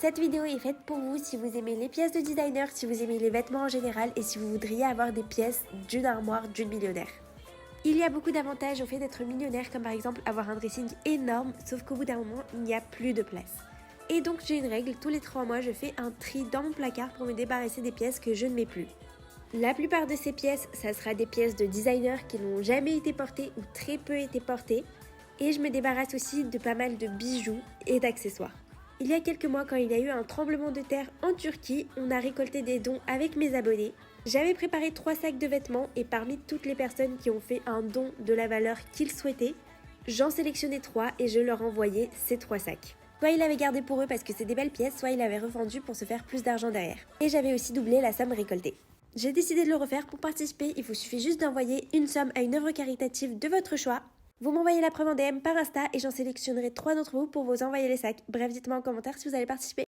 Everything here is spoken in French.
Cette vidéo est faite pour vous si vous aimez les pièces de designer, si vous aimez les vêtements en général et si vous voudriez avoir des pièces d'une armoire d'une millionnaire. Il y a beaucoup d'avantages au fait d'être millionnaire, comme par exemple avoir un dressing énorme, sauf qu'au bout d'un moment, il n'y a plus de place. Et donc j'ai une règle, tous les 3 mois je fais un tri dans mon placard pour me débarrasser des pièces que je ne mets plus. La plupart de ces pièces, ça sera des pièces de designer qui n'ont jamais été portées ou très peu été portées. Et je me débarrasse aussi de pas mal de bijoux et d'accessoires. Il y a quelques mois, quand il y a eu un tremblement de terre en Turquie, on a récolté des dons avec mes abonnés. J'avais préparé 3 sacs de vêtements et parmi toutes les personnes qui ont fait un don de la valeur qu'ils souhaitaient, j'en sélectionnais 3 et je leur envoyais ces 3 sacs. Soit ils l'avaient gardé pour eux parce que c'est des belles pièces, soit ils l'avaient revendu pour se faire plus d'argent derrière. Et j'avais aussi doublé la somme récoltée. J'ai décidé de le refaire. Pour participer, il vous suffit juste d'envoyer une somme à une œuvre caritative de votre choix. Vous m'envoyez la preuve en DM par Insta et j'en sélectionnerai 3 d'entre vous pour vous envoyer les sacs. Bref, dites-moi en commentaire si vous allez participer.